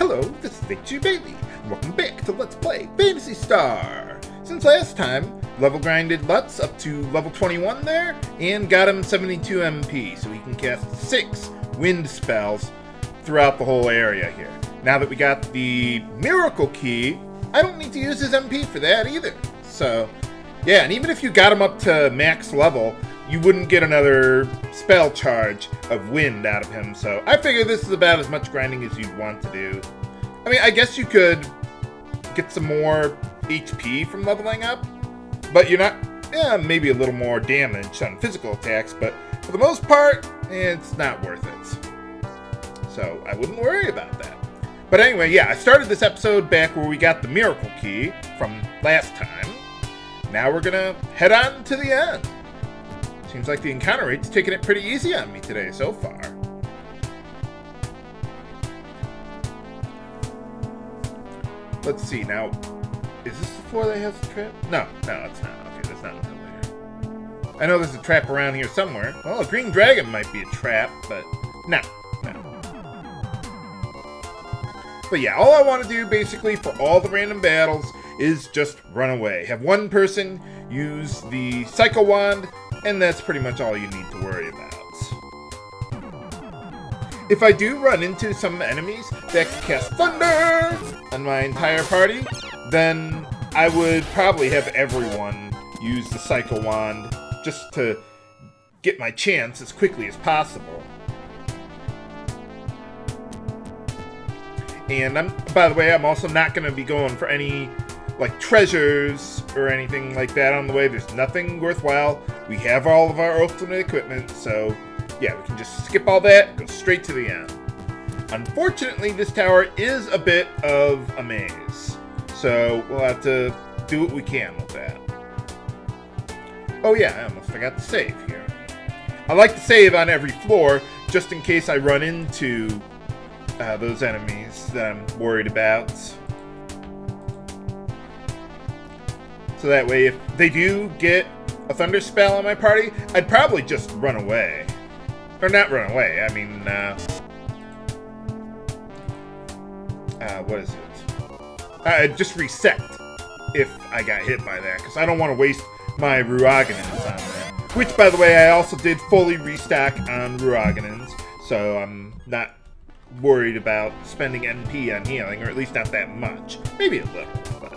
Hello, this is Victor Bailey, and welcome back to Let's Play Phantasy Star. Since last time, level grinded Lutz up to level 21 there, and got him 72 MP, so he can cast 6 wind spells throughout the whole area here. Now that we got the Miracle Key, I don't need to use his MP for that either. So, yeah, and even if you got him up to max level, you wouldn't get another spell charge of wind out of him, so I figure this is about as much grinding as you'd want to do. I mean, I guess you could get some more HP from leveling up, but you're not, maybe a little more damage on physical attacks, but for the most part, it's not worth it. So I wouldn't worry about that. But anyway, yeah, I started this episode back where we got the Miracle Key from last time. Now we're gonna head on to the end. Seems like the encounter rate's taking it pretty easy on me today so far. Let's see, now, is this the floor that has the trap? No, it's not. Okay, that's not until later. I know there's a trap around here somewhere. Well, a green dragon might be a trap, but no. But yeah, all I want to do basically for all the random battles is just run away. Have one person use the Psycho Wand, and that's pretty much all you need to worry about. If I do run into some enemies that can cast Thunder on my entire party, then I would probably have everyone use the Psycho Wand just to get my chance as quickly as possible. And by the way, I'm also not going to be going for any like treasures or anything like that on the way. There's nothing worthwhile. We have all of our ultimate equipment, so yeah, we can just skip all that and go straight to the end. Unfortunately, this tower is a bit of a maze, so we'll have to do what we can with that. Oh yeah, I almost forgot to save here. I like to save on every floor just in case I run into those enemies that I'm worried about. So that way, if they do get a thunder spell on my party, I'd probably just run away. Or not run away, I mean, what is it? I'd just reset if I got hit by that, because I don't want to waste my Ruaganins on that. Which, by the way, I also did fully restock on Ruaganins, so I'm not worried about spending MP on healing, or at least not that much. Maybe a little, but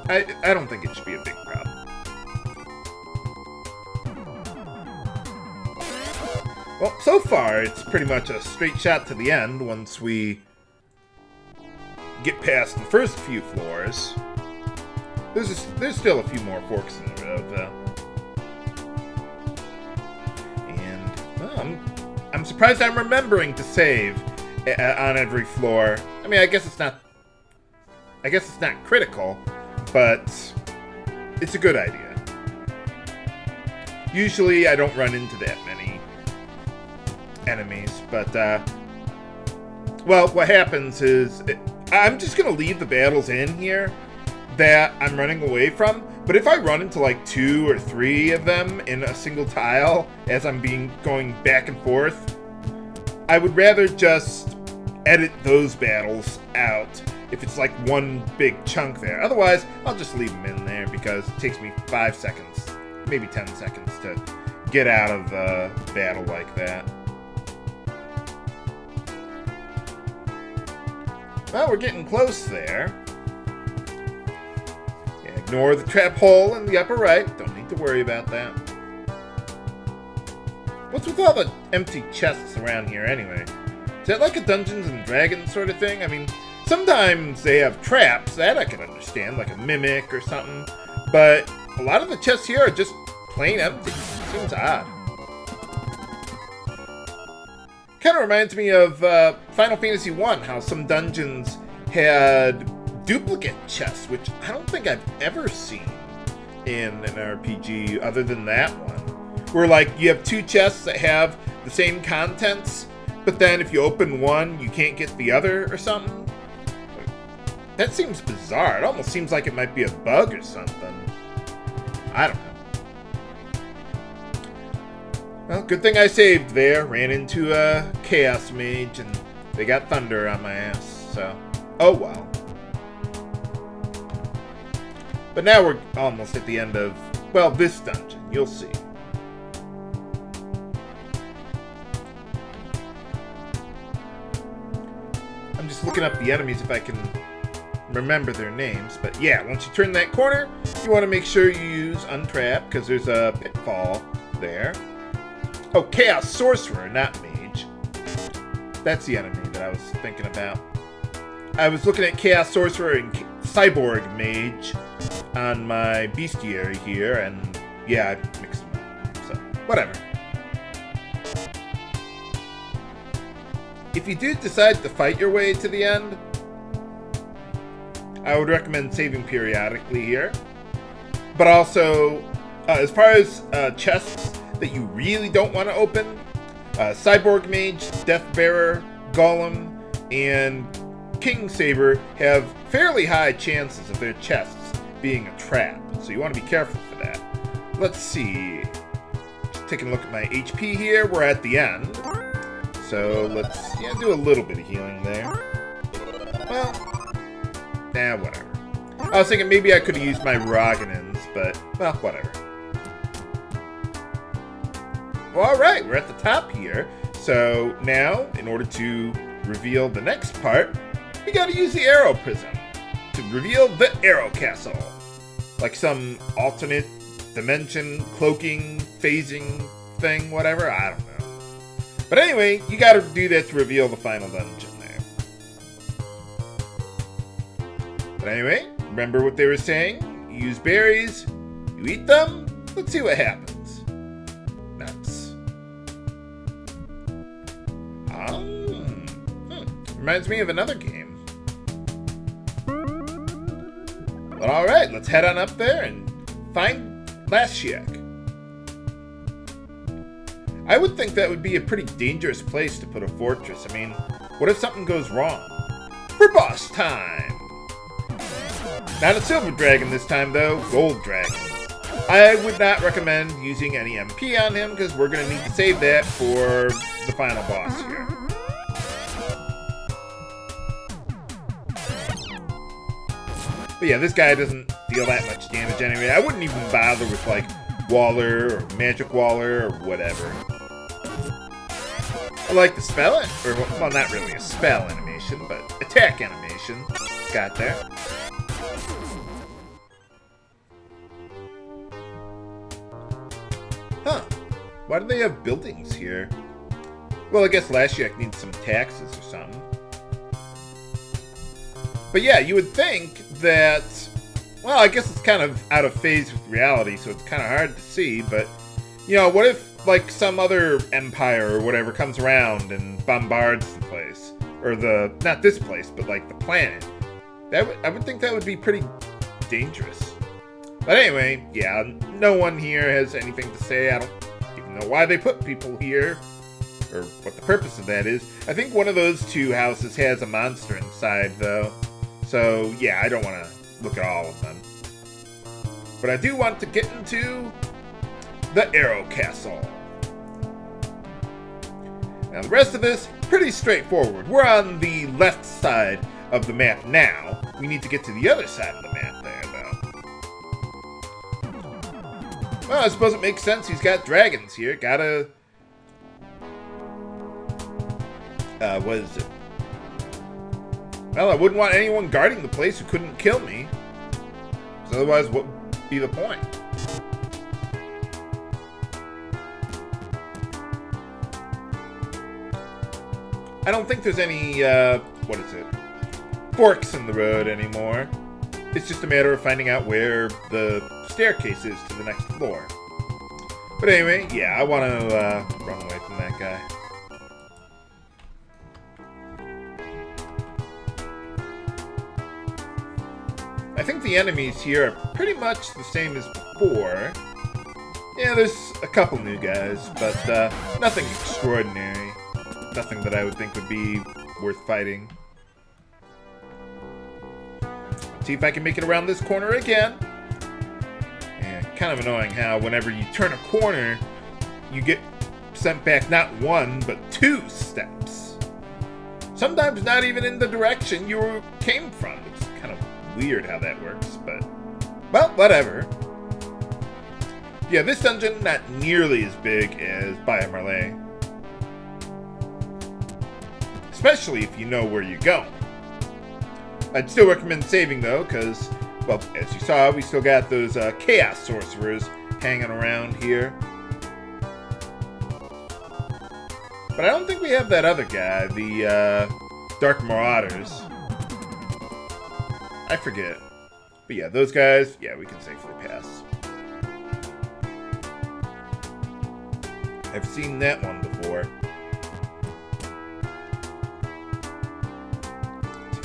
I don't think it should be a big problem. Well, so far, it's pretty much a straight shot to the end once we get past the first few floors. There's still a few more forks in the road, though. And, well, I'm surprised I'm remembering to save on every floor. I mean, I guess it's not critical, but it's a good idea. Usually I don't run into that many enemies, but well, what happens is I'm just gonna leave the battles in here that I'm running away from, but if I run into like 2 or 3 of them in a single tile as I'm going back and forth, I would rather just edit those battles out if it's like one big chunk there. Otherwise, I'll just leave them in there because it takes me 5 seconds, maybe 10 seconds to get out of the battle like that. Well, we're getting close there. Yeah, ignore the trap hole in the upper right. Don't need to worry about that. What's with all the empty chests around here anyway? Is that like a Dungeons and Dragons sort of thing? I mean, sometimes they have traps, that I can understand, like a mimic or something. But a lot of the chests here are just plain empty. Seems odd. Kind of reminds me of Final Fantasy I, how some dungeons had duplicate chests, which I don't think I've ever seen in an RPG other than that one. Where like you have 2 chests that have the same contents, but then if you open one, you can't get the other or something. That seems bizarre. It almost seems like it might be a bug or something. I don't know. Well, good thing I saved there. Ran into a Chaos Mage and they got Thunder on my ass, so. Oh well. But now we're almost at the end of, well, this dungeon. You'll see. I'm just looking up the enemies if I can remember their names. But yeah, once you turn that corner, you want to make sure you use Untrap, because there's a pitfall there. Oh, Chaos Sorcerer, not Mage. That's the enemy that I was thinking about. I was looking at Chaos Sorcerer and Cyborg Mage on my bestiary here, and yeah, I mixed them up. So, whatever. If you do decide to fight your way to the end, I would recommend saving periodically here. But also, as far as chests that you really don't want to open, Cyborg Mage, Deathbearer, Golem, and King Saber have fairly high chances of their chests being a trap, so you want to be careful for that. Let's see. Just taking a look at my HP here. We're at the end. So let's do a little bit of healing there. Well, whatever. I was thinking maybe I could have used my Roganins, but, well, whatever. Well, alright, we're at the top here. So now, in order to reveal the next part, we gotta use the Arrow Prism to reveal the Arrow Castle. Like some alternate dimension, cloaking, phasing thing, whatever, I don't know. But anyway, you gotta do that to reveal the final dungeon there. But anyway, remember what they were saying? You use berries, you eat them, let's see what happens. Nuts. Reminds me of another game. But alright, let's head on up there and find LaShiec. I would think that would be a pretty dangerous place to put a fortress. I mean, what if something goes wrong? For boss time! Not a silver dragon this time though, gold dragon. I would not recommend using any MP on him because we're going to need to save that for the final boss here. But yeah, this guy doesn't deal that much damage anyway. I wouldn't even bother with like Waller or Magic Waller or whatever. I like the spell, or well, not really a spell animation, but attack animation it's got there. Huh. Why do they have buildings here? Well, I guess LaShiec needs some taxes or something. But yeah, you would think that, well, I guess it's kind of out of phase with reality, so it's kind of hard to see, but, you know, what if, like, some other empire or whatever comes around and bombards the place? Or not this place, but, like, the planet. I would think that would be pretty dangerous. But anyway, yeah, no one here has anything to say. I don't even know why they put people here, or what the purpose of that is. I think one of those two houses has a monster inside, though. So, yeah, I don't want to look at all of them. But I do want to get into the Arrow Castle. Now, the rest of this, pretty straightforward. We're on the left side of the map now. We need to get to the other side of the map there, though. Well, I suppose it makes sense. He's got dragons here. Gotta... what is it? Well, I wouldn't want anyone guarding the place who couldn't kill me. Because otherwise, what would be the point? I don't think there's any, what is it? Forks in the road anymore. It's just a matter of finding out where the staircase is to the next floor. But anyway, yeah, I want to, run away from that guy. I think the enemies here are pretty much the same as before. Yeah, there's a couple new guys, but nothing extraordinary. Nothing that I would think would be worth fighting. Let's see if I can make it around this corner again. Yeah, kind of annoying how whenever you turn a corner, you get sent back not one, but 2 steps. sometimes not even in the direction you came from. It's kind of weird how that works, but, well, whatever. Yeah, this dungeon, not nearly as big as Baya Marlay. Especially if you know where you're going. I'd still recommend saving, though, because, well, as you saw, we still got those Chaos Sorcerers hanging around here. But I don't think we have that other guy, the Dark Marauders. I forget. But yeah, those guys, yeah, we can safely pass. I've seen that one before.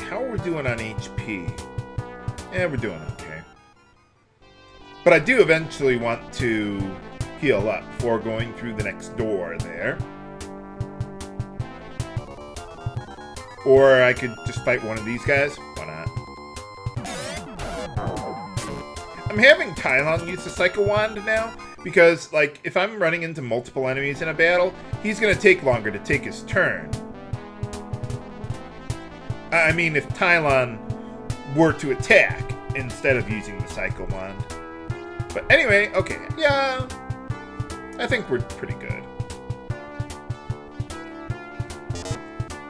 How are we doing on HP? Yeah, we're doing okay. But I do eventually want to heal up before going through the next door there. Or I could just fight one of these guys. Why not? I'm having Tylon use the Psycho Wand now, because, like, if I'm running into multiple enemies in a battle, he's going to take longer to take his turn. I mean, if Tylon were to attack instead of using the Psycho Wand. But anyway, okay, yeah, I think we're pretty good.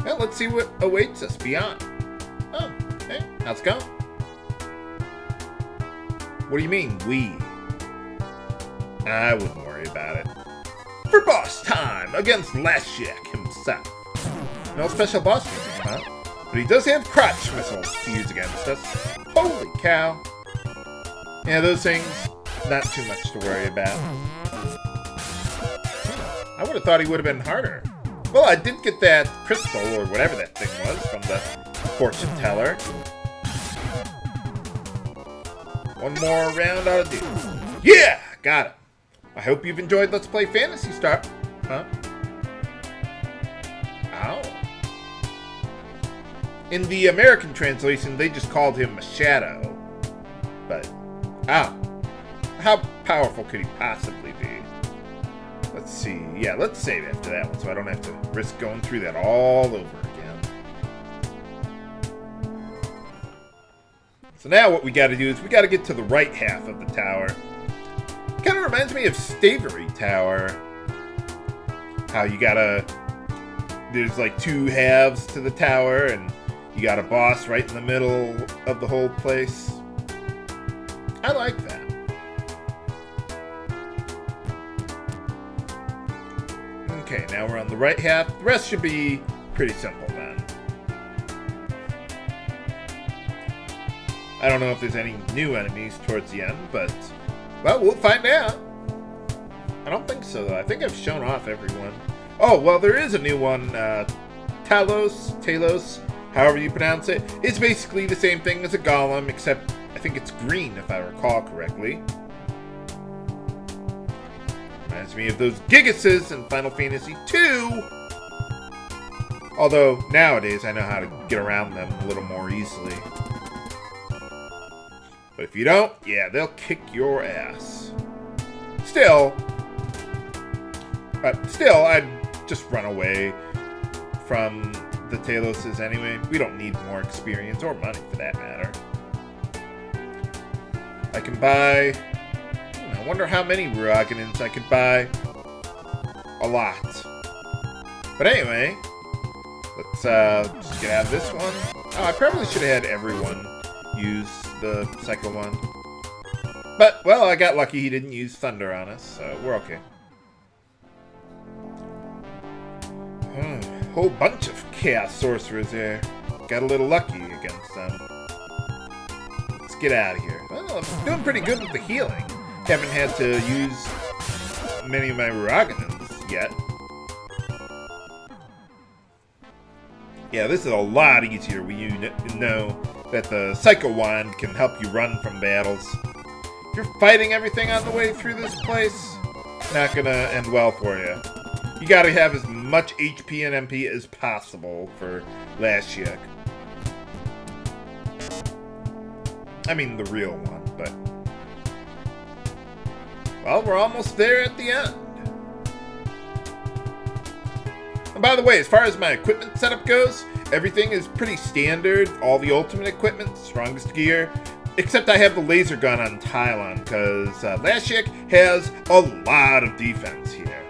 Well, let's see what awaits us beyond. Oh, hey, how's it going? What do you mean, we? I wouldn't worry about it. For boss time against LaShiec himself. No special boss music, huh? But he does have crotch missiles to use against us. Holy cow. Yeah, those things, not too much to worry about. I would have thought he would have been harder. Well, I did get that crystal, or whatever that thing was, from the fortune teller. One more round ought to do. Yeah! Got it. I hope you've enjoyed Let's Play Phantasy Star. Huh? Ow. In the American translation, they just called him a shadow. But, ow. How powerful could he possibly be? Let's see. Yeah, let's save after that one so I don't have to risk going through that all over again. So now what we got to do is we got to get to the right half of the tower. Kind of reminds me of Stavery Tower. How you gotta... There's like two halves to the tower and you got a boss right in the middle of the whole place. I like that. Okay, now we're on the right half. The rest should be pretty simple then. I don't know if there's any new enemies towards the end, but, well, we'll find out. I don't think so, though. I think I've shown off everyone. Oh, well, there is a new one. Talos, however you pronounce it. It's basically the same thing as a golem, except I think it's green, if I recall correctly. Reminds me of those Gigases in Final Fantasy II. Although, nowadays, I know how to get around them a little more easily. But if you don't, yeah, they'll kick your ass. Still, I'd just run away from the Taloses anyway. We don't need more experience or money for that matter. I can buy... I wonder how many Ruaganins I could buy. A lot. But anyway, let's just get out of this one. Oh, I probably should have had everyone use the Psycho Wand. But, well, I got lucky he didn't use Thunder on us, so we're okay. Whole bunch of Chaos Sorcerers there. Got a little lucky against them. Let's get out of here. Well, I'm doing pretty good with the healing. Haven't had to use many of my Ruaganins yet. Yeah, this is a lot easier when you know that the Psycho Wand can help you run from battles. If you're fighting everything on the way through this place, not gonna end well for you. You gotta have as much HP and MP as possible for LaShiec. I mean, the real one, but... Well, we're almost there at the end. And by the way, as far as my equipment setup goes, everything is pretty standard. All the ultimate equipment, strongest gear. Except I have the laser gun on Tylon, because LaShiec has a lot of defense here.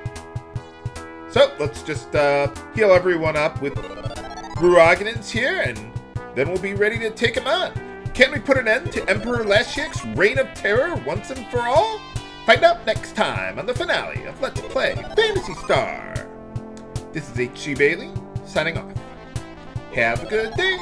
So, let's just heal everyone up with Ruaganins here, and then we'll be ready to take him on. Can we put an end to Emperor LaShiec's reign of terror once and for all? Find out next time on the finale of Let's Play Phantasy Star. This is H.G. Bailey, signing off. Have a good day.